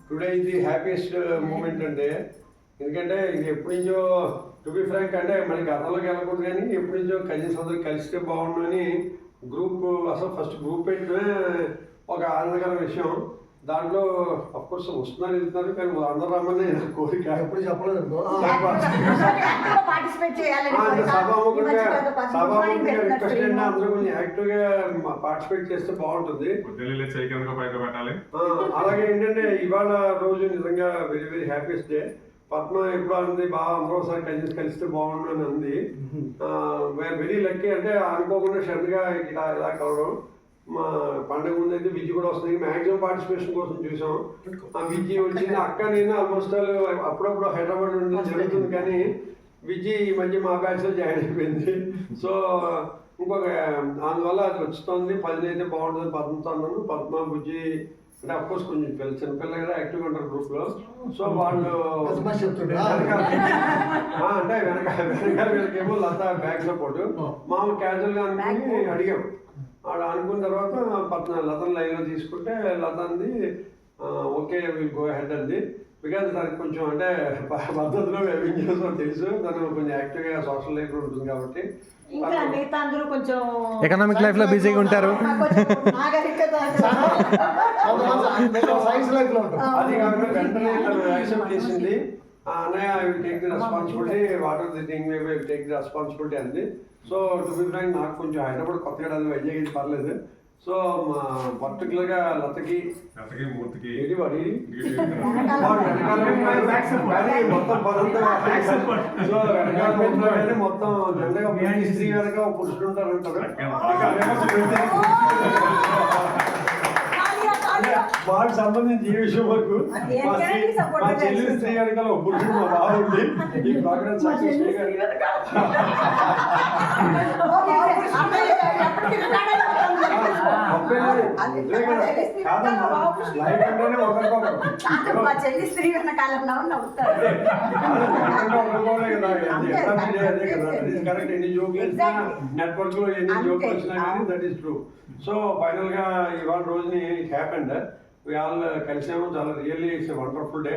Today ఇది happiest moment అంటే, ఎందుకంటే ఇది ఎప్పటి నుంచో టు బి ఫ్రాంక్ అంటే మనకి గతంలోకి వెళ్ళకూడదు కానీ ఎప్పటి నుంచో కజిన్స్ అందరూ కలిస్తే బాగుండు అని గ్రూప్, అసలు ఫస్ట్ గ్రూప్ పెట్టడమే ఒక ఆనందకర విషయం. దాంట్లో అఫ్కోర్స్ వస్తున్నారు వెళ్తున్నారు కానీ అందరూ రమ్మని కోరిక ఎప్పుడు చెప్పలేదు. సభాముఖంగా రిక్వెస్ట్ అంటే అందరూ కొంచెం యాక్టివ్గా పార్టిసిపేట్ చేస్తే బాగుంటుంది. అలాగే ఏంటంటే ఇవాళ రోజు నిజంగా very very happiest day. Padma ఎప్పుడు అంది బాగా అందరూ ఒకసారి కలిస్తే బాగుండు అని అంది. వెరీ లక్కీ అంటే అనుకోకుండా సడన్గా ఇలా కలవడం. మా పండుగ ముందు అయితే విజయ్ కూడా వస్తుంది, మ్యాక్సిమం పార్టిసిపేషన్ కోసం చూసాం. ఆ విజయ్ వచ్చింది, అక్క నేను ఆల్మోస్ట్ అప్పుడప్పుడు హైదరాబాద్ ఉండడం జరుగుతుంది కానీ విజయ్ ఈ మధ్య మా బ్యాచ్లో జాయిన్ అయిపోయింది. సో ఇంకొక అందువల్ల అది వస్తుంది. 10 అయితే బాగుంటుంది పద్మతో అన్నాను. పద్మ బుజ్జి అంటే అఫ్కోర్స్ కొంచెం చిన్నపిల్ల కదా యాక్టివ్గా ఉంటారు గ్రూప్లో. సో వాళ్ళు అంటే వెనకాల వీళ్ళకేమో లత బ్యాక్ సపోర్ట్. మామూలు క్యాజువల్గా అనుకుని అడిగాం. ఆడ అనుకున్న తర్వాత లతను లైన్లో తీసుకుంటే లత అంది ఓకే విల్ గో హెడ్ అంది. బికాజ్ దానికి కొంచెం అంటే పద్ధతిలో చేస్తాం తెలుసు, తను కొంచెం యాక్టివ్గా సోషల్ లైఫ్ ఉంటుంది కాబట్టి. ఎకనామిక్ లైఫ్ లో బిజీగా ఉంటారు. అది కాకుండా వెంటనే తను యాక్సెప్ట్ చేసింది. అన్నయ్య I will take the responsibility, what are the thing may will take the responsibility అంది. సో టు బి ఫ్రాంక్ నాకు కొంచెం హైదరాబాద్ కొత్తగా అది వైజాగ్ ఇది పర్లేదు. సో మా పర్టికులర్గా లతకి ఏది వాడి మొత్తం పదంతా సో వెనకాల మొత్తం జెండగా స్త్రీ వెనక పురుషులు ఉంటారు అంటారు. మాకు సంబంధించి ఈ విషయం వరకు మా చెల్లి స్త్రీ వెనకాల ఒక పురుషుడు మా బాగుంది. ఈ ప్రోగ్రామ్ సక్సెస్ నెట్వర్క్ లో ఎన్ని జోకులు వచ్చినా కానీ that is true. So final గా ఇవాళ రోజుని హ్యాపెండ్ వి ఆల్ కలిసాము. చాలా రియల్లీ ఇట్స్ వండర్ఫుల్ డే.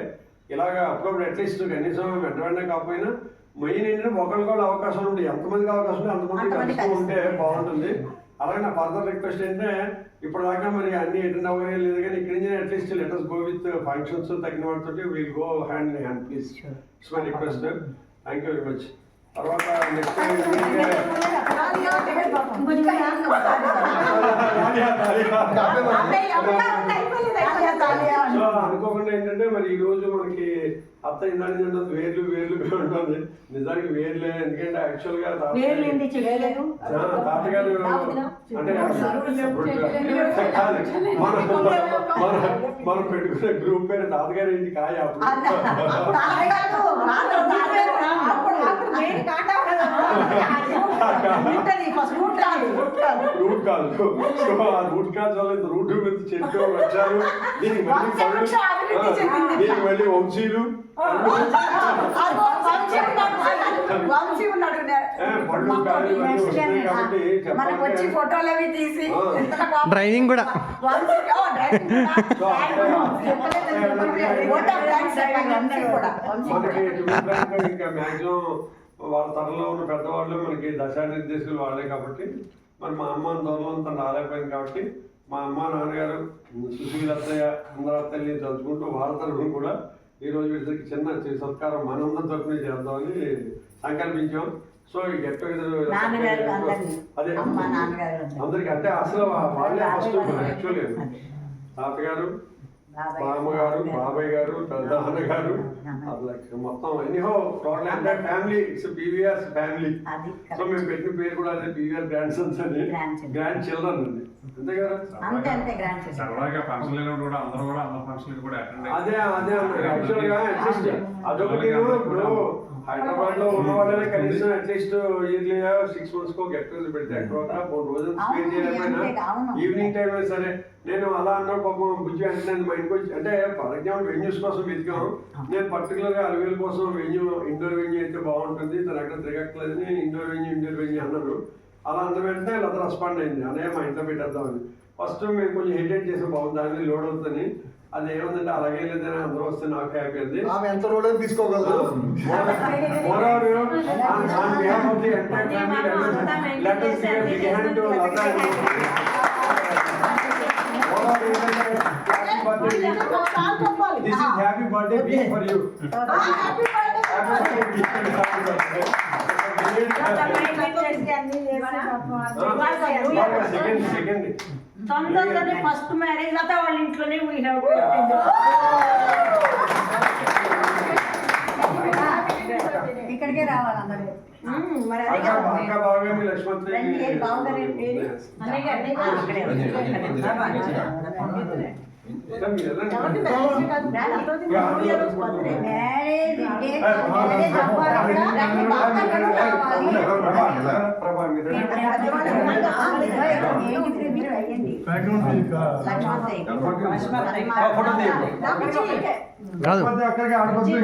ఇలాగా అప్పుడప్పుడు అట్లీస్ట్ కనీసం వెంటనే కాకపోయినా మెయిన్ ఏంటంటే ఒకరికి అవకాశం ఉంటుంది. ఎంతమందికి అవకాశం ఉంటే అంతమంది కలుస్తూ ఉంటే బాగుంటుంది. అలాగే నా ఫర్దర్ రిక్వెస్ట్ ఏంటంటే ఇప్పుడు దాకా మరి అన్ని అటెండ్ అవ్వగా లేదు కానీ ఇక్కడి నుంచి at least let us go with functions తగిన వాటితో will go hand in hand please. It's my request. Thank you very much. తర్వాత నెక్స్ట్ అనుకోకుండా ఏంటంటే మరి ఈ రోజు మనకి అత్త ఇందాక వేర్లు ఉంటుంది. నిజానికి వేర్లే, ఎందుకంటే యాక్చువల్ గా తాతగారు అంటే మనం పెట్టుకునే గ్రూప్ పేరు తాతగారు ఏంటి కాయ రూట్ కాదు. సో ఆ రూట్ కాదు వల్ల రూట్ మీద చెట్టు వచ్చారు. దీనికి మళ్ళీ వంశీలు డ్రైవింగ్ కూడా ఇంకా మ్యాక్సిమం వాళ్ళ తరలో ఉన్న పెద్దవాళ్ళు మనకి దశానిర్దేశాలు వాళ్ళే కాబట్టి మరి మా అమ్మ దూరంలో తను రాలేకపోయింది కాబట్టి మా అమ్మ నాన్నగారు సుశీల్ అత్తయ్య అందరూ అత్తయ్యని చదువుకుంటూ వాళ్ళ తరఫున కూడా ఈరోజు వీళ్ళకి చిన్న సత్కారం మనందరం తరఫున చేద్దామని సంకల్పించాం. సో ఈ గెట్ టుగెదర్ అదే అందరికి అంటే అసలు వాళ్ళే ఫస్ట్ యాక్చువల్గా తాతగారు, మామగారు, బాబాయ్ గారు, పెద్దనాన్న గారు, మొత్తం ఎనీహో టోటల్ అంటే family. It's PVR family. So మేము పెట్టిన పేరు కూడా అదే పీవీఆర్ గ్రాండ్ సన్స్ అని, గ్రాండ్ చిల్డ్రన్ అండి. అంతే కదా. అదే యాక్చువల్ గా అట్లీస్ట్ అదొకటి. ఇప్పుడు హైదరాబాద్ లో ఉన్న వాళ్ళనే కనీసం అట్లీస్ట్ ఇయర్లీ 6 months కో గెట్ టుగెదర్ పెడితే అక్కడ 3 రోజులు స్పెండ్ చేయలేకపోయినా ఈవినింగ్ టైం అయినా సరే నేను అలా అన్నా పాపం బుజ్జి అంటే మా ఇంటికి వచ్చి అంటే ఫర్ ఎగ్జాంపుల్ వెన్యూస్ కోసం వెతికాము. నేను పర్టికులర్గా అలవేలు కోసం వెన్యూ ఇండోర్ వెన్యూ అయితే బాగుంటుంది, తను అక్కడ తిరగట్లేదని ఇండోర్ వెన్యూ అన్నారు. అలా అంత వెంటనే లత రెస్పాండ్ అయింది, అనే మా ఇంట్లో పెట్టేద్దామని. ఫస్ట్ మేము కొంచెం హెసిటేట్ చేసాం, బాగుంది దాని మీద లోడ్ అవుతుందని. అది ఏముందంటే అలాగే లేదని అందరూ వస్తే నాకు హ్యాపీ అండి. ఆమె ఎంత road తీసుకోగలదు. Moreover, on behalf of the entire family, let us give a big hand to Lata and this is happy birthday week for you. Happy birthday. Second. తొందరలోనే ఫస్ట్ మ్యారేజ్ లతా వాళ్ళ ఇంట్లోనే ఇక్కడికే రావాలి అందరూ. మరి అదే కదా అక్క బాగా మీ లక్ష్మణ్ కాదు అక్కడికి ఆడుకోవచ్చు.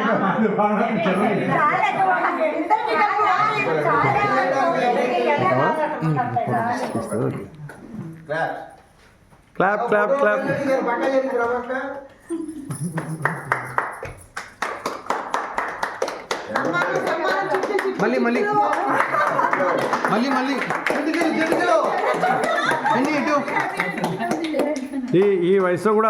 Clap clap clap. మళ్ళీ మళ్ళీ మళ్ళీ మళ్ళీ ఇటు ఈ వయసులో కూడా